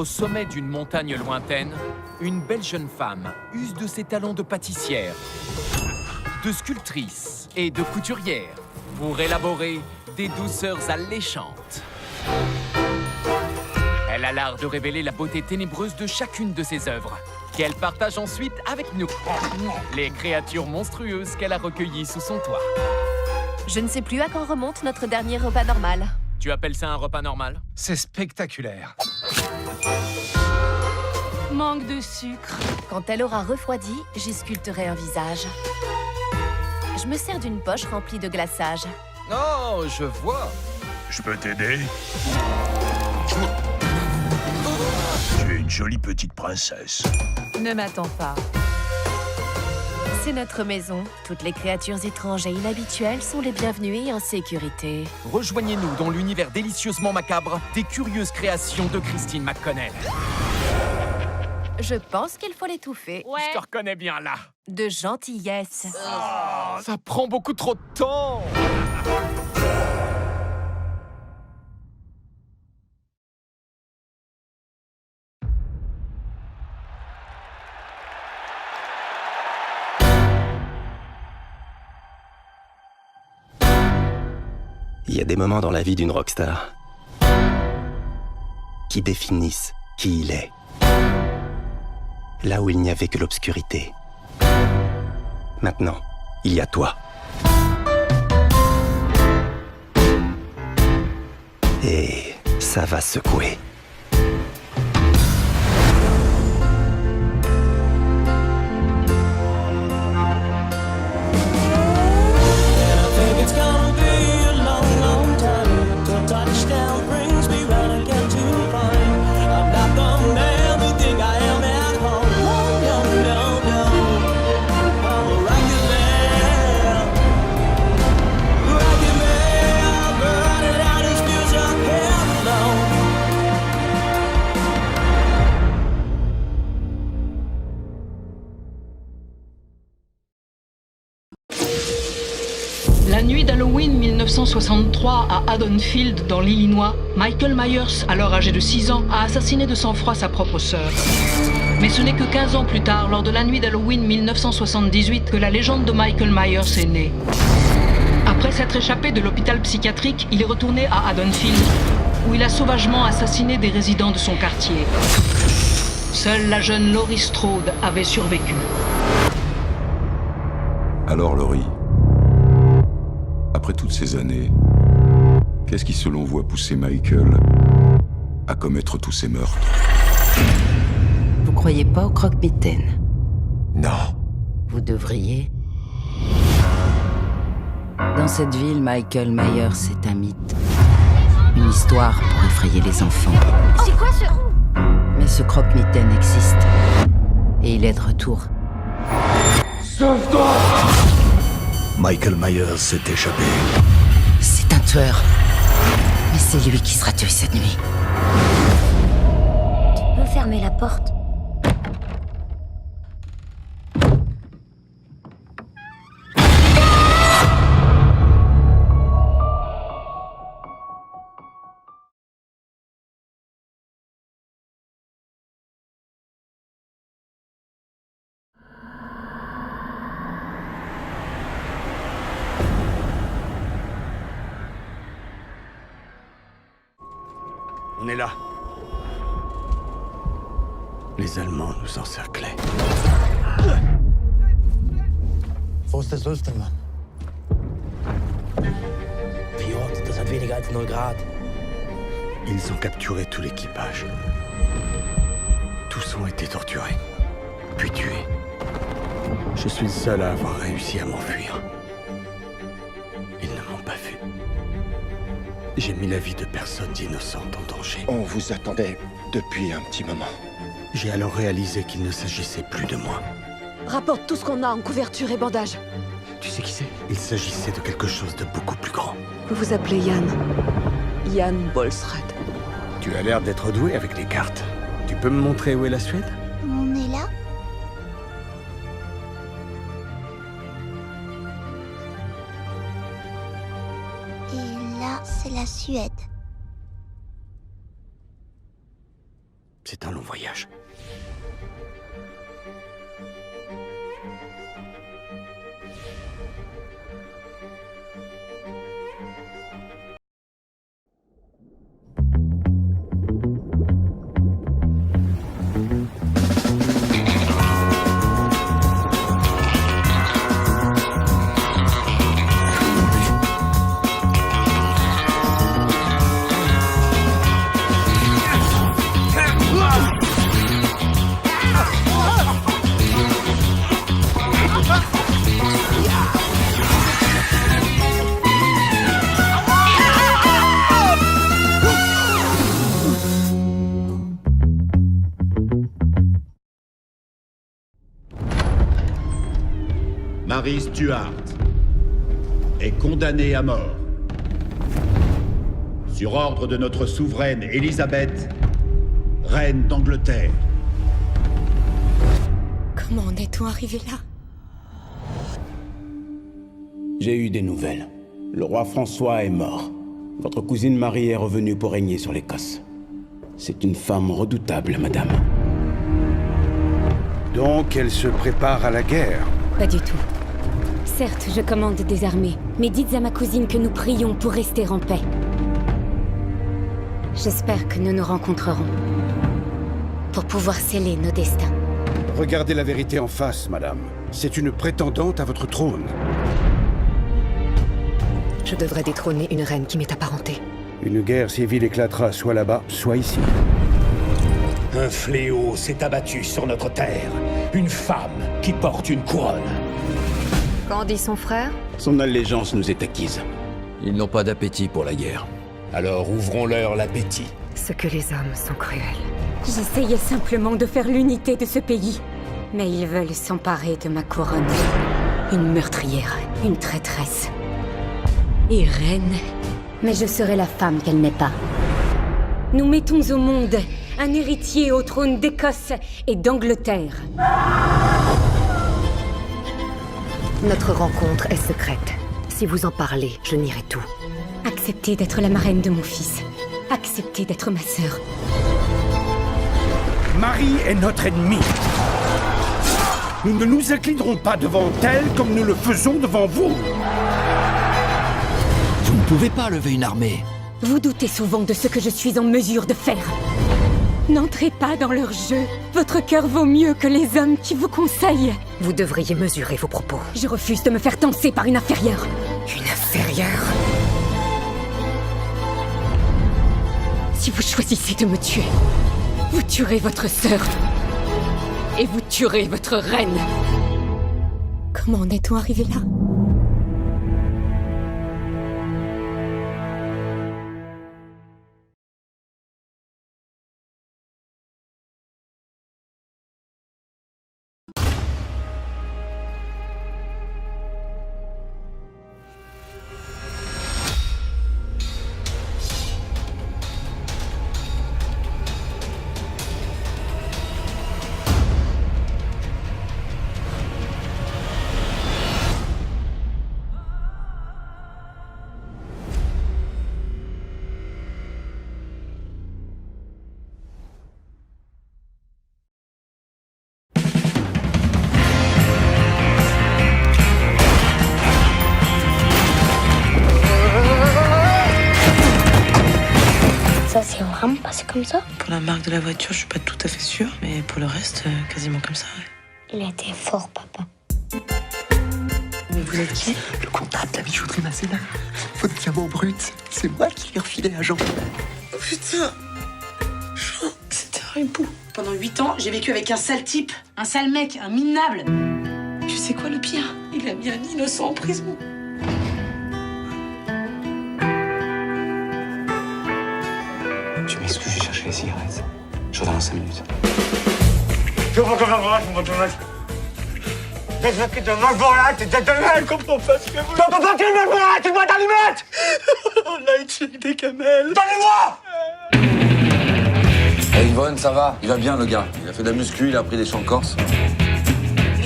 Au sommet d'une montagne lointaine, une belle jeune femme use de ses talents de pâtissière, de sculptrice et de couturière pour élaborer des douceurs alléchantes. Elle a l'art de révéler la beauté ténébreuse de chacune de ses œuvres, qu'elle partage ensuite avec nous, les créatures monstrueuses qu'elle a recueillies sous son toit. Je ne sais plus à quand remonte notre dernier repas normal. Tu appelles ça un repas normal? C'est spectaculaire. Manque de sucre. Quand elle aura refroidi, j'y sculpterai un visage. Je me sers d'une poche remplie de glaçage. Oh, je vois. Je peux t'aider? Tu es une jolie petite princesse. Ne m'attends pas. C'est notre maison. Toutes les créatures étranges et inhabituelles sont les bienvenues et en sécurité. Rejoignez-nous dans l'univers délicieusement macabre des curieuses créations de Christine McConnell. Je pense qu'il faut l'étouffer. Je te reconnais bien là. De gentillesse. Ça prend beaucoup trop de temps. Il y a des moments dans la vie d'une rockstar qui définissent qui il est. Là où il n'y avait que l'obscurité. Maintenant, il y a toi. Et ça va secouer. La nuit d'Halloween 1963 à Haddonfield, dans l'Illinois, Michael Myers, alors âgé de 6 ans, a assassiné de sang-froid sa propre sœur. Mais ce n'est que 15 ans plus tard, lors de la nuit d'Halloween 1978, que la légende de Michael Myers est née. Après s'être échappé de l'hôpital psychiatrique, il est retourné à Haddonfield, où il a sauvagement assassiné des résidents de son quartier. Seule la jeune Laurie Strode avait survécu. Alors Laurie, après toutes ces années, qu'est-ce qui selon vous a poussé Michael à commettre tous ces meurtres? Vous croyez pas au croque-mitaine? Non. Vous devriez. Dans cette ville, Michael Myers est un mythe. Une histoire pour effrayer les enfants. C'est quoi ce... Mais ce croque-mitaine existe. Et il est de retour. Sauve-toi! Michael Myers s'est échappé. C'est un tueur. Mais c'est lui qui sera tué cette nuit. Tu peux fermer la porte? On est là. Les Allemands nous encerclaient. Wo ist der Sülften, Mann? 4, das hat weniger als 0 Grad. Ils ont capturé tout l'équipage. Tous ont été torturés, puis tués. Je suis le seul à avoir réussi à m'enfuir. Ils ne m'ont pas vu. J'ai mis la vie de personnes innocentes en danger. On vous attendait depuis un petit moment. J'ai alors réalisé qu'il ne s'agissait plus de moi. Rapporte tout ce qu'on a en couverture et bandage. Tu sais qui c'est? Il s'agissait de quelque chose de beaucoup plus grand. Vous vous appelez Yann. Yann Bolsred. Tu as l'air d'être doué avec les cartes. Tu peux me montrer où est la Suède? On est là? Et là, c'est la Suède. C'est un long voyage. Mary Stuart est condamnée à mort. Sur ordre de notre souveraine Élisabeth, reine d'Angleterre. Comment en est-on arrivé là? J'ai eu des nouvelles. Le roi François est mort. Votre cousine Marie est revenue pour régner sur l'Écosse. C'est une femme redoutable, madame. Donc elle se prépare à la guerre? Pas du tout. Certes, je commande des armées, mais dites à ma cousine que nous prions pour rester en paix. J'espère que nous nous rencontrerons pour pouvoir sceller nos destins. Regardez la vérité en face, madame. C'est une prétendante à votre trône. Je devrais détrôner une reine qui m'est apparentée. Une guerre civile éclatera soit là-bas, soit ici. Un fléau s'est abattu sur notre terre. Une femme qui porte une couronne. Qu'en dit son frère? Son allégeance nous est acquise. Ils n'ont pas d'appétit pour la guerre. Alors ouvrons-leur l'appétit. Ce que les hommes sont cruels. J'essayais simplement de faire l'unité de ce pays. Mais ils veulent s'emparer de ma couronne. Une meurtrière, une traîtresse. Et reine. Mais je serai la femme qu'elle n'est pas. Nous mettons au monde un héritier au trône d'Écosse et d'Angleterre. Notre rencontre est secrète. Si vous en parlez, je nierai tout. Acceptez d'être la marraine de mon fils. Acceptez d'être ma sœur. Marie est notre ennemie. Nous ne nous inclinerons pas devant elle comme nous le faisons devant vous. Vous ne pouvez pas lever une armée. Vous doutez souvent de ce que je suis en mesure de faire. N'entrez pas dans leur jeu. Votre cœur vaut mieux que les hommes qui vous conseillent. Vous devriez mesurer vos propos. Je refuse de me faire danser par une inférieure. Une inférieure? Si vous choisissez de me tuer, vous tuerez votre sœur. Et vous tuerez votre reine. Comment en est-on arrivé là? Ça s'est vraiment passé comme ça? Pour la marque de la voiture, je suis pas tout à fait sûre, mais pour le reste, quasiment comme ça, ouais. Il était fort, papa. Mais vous êtes qui? Le comptable de la bijouterie Masséna. Votre diamant brut, c'est moi qui l'ai refilé à Jean. Oh putain! Jean, c'était un hibou. Pendant 8 ans, j'ai vécu avec un sale type, un sale mec, un minable. Tu sais quoi le pire? Il a mis un innocent en prison. Tu m'excuses, j'ai cherché les cigarettes. Je reviens dans 5 minutes. Je vois comme un bras, je m'entends mal. Des gens qui te mangent pour là, t'es déjà de mal, comprends pas ce que vous... T'en peux pas qu'il me là, tu dois t'allumer. On a utilisé des camels. Donnez-moi. Hey Yvonne, ça va? Il va bien le gars. Il a fait de la muscu, il a pris des chants corse.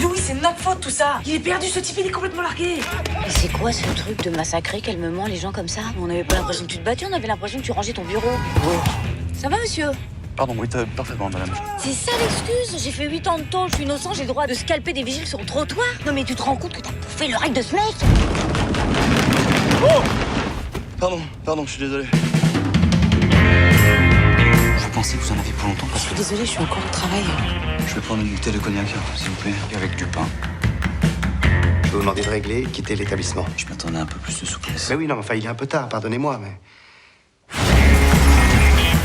Louis, c'est notre faute tout ça. Il est perdu, ce type, il est complètement largué. Et c'est quoi ce truc de massacrer calmement les gens comme ça? On n'avait pas l'impression que tu te battais, on avait l'impression que tu rangeais ton bureau. Ça va, monsieur? Pardon, oui, parfaitement, madame. C'est ça l'excuse. J'ai fait 8 ans de tôle, je suis innocent, j'ai le droit de scalper des vigiles sur le trottoir. Non mais tu te rends compte que t'as bouffé le règle de ce mec? Oh! Pardon, je suis désolé. Vous pensez que vous en avez pour longtemps? Je suis désolée, je suis encore au travail. Je vais prendre une bouteille de cognac, s'il vous plaît, avec du pain. Je vais vous demander de régler et quitter l'établissement. Je m'attendais à un peu plus de souplesse. Mais oui, non, mais enfin, il est un peu tard, pardonnez-moi, mais...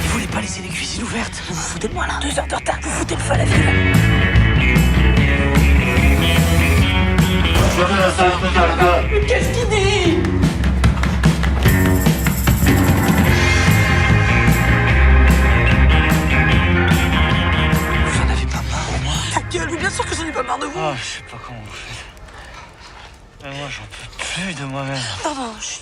Vous voulez pas laisser les cuisines ouvertes? Vous vous foutez de moi, là? 2 heures de retard, vous foutez le feu à la ville. Mais qu'est-ce qu'il dit? Vous en avez pas marre de moi? Ta gueule, oui, bien sûr que j'en ai pas marre de vous. Ah, je sais pas comment vous faites. Mais moi, j'en peux plus de moi-même. Non, chut,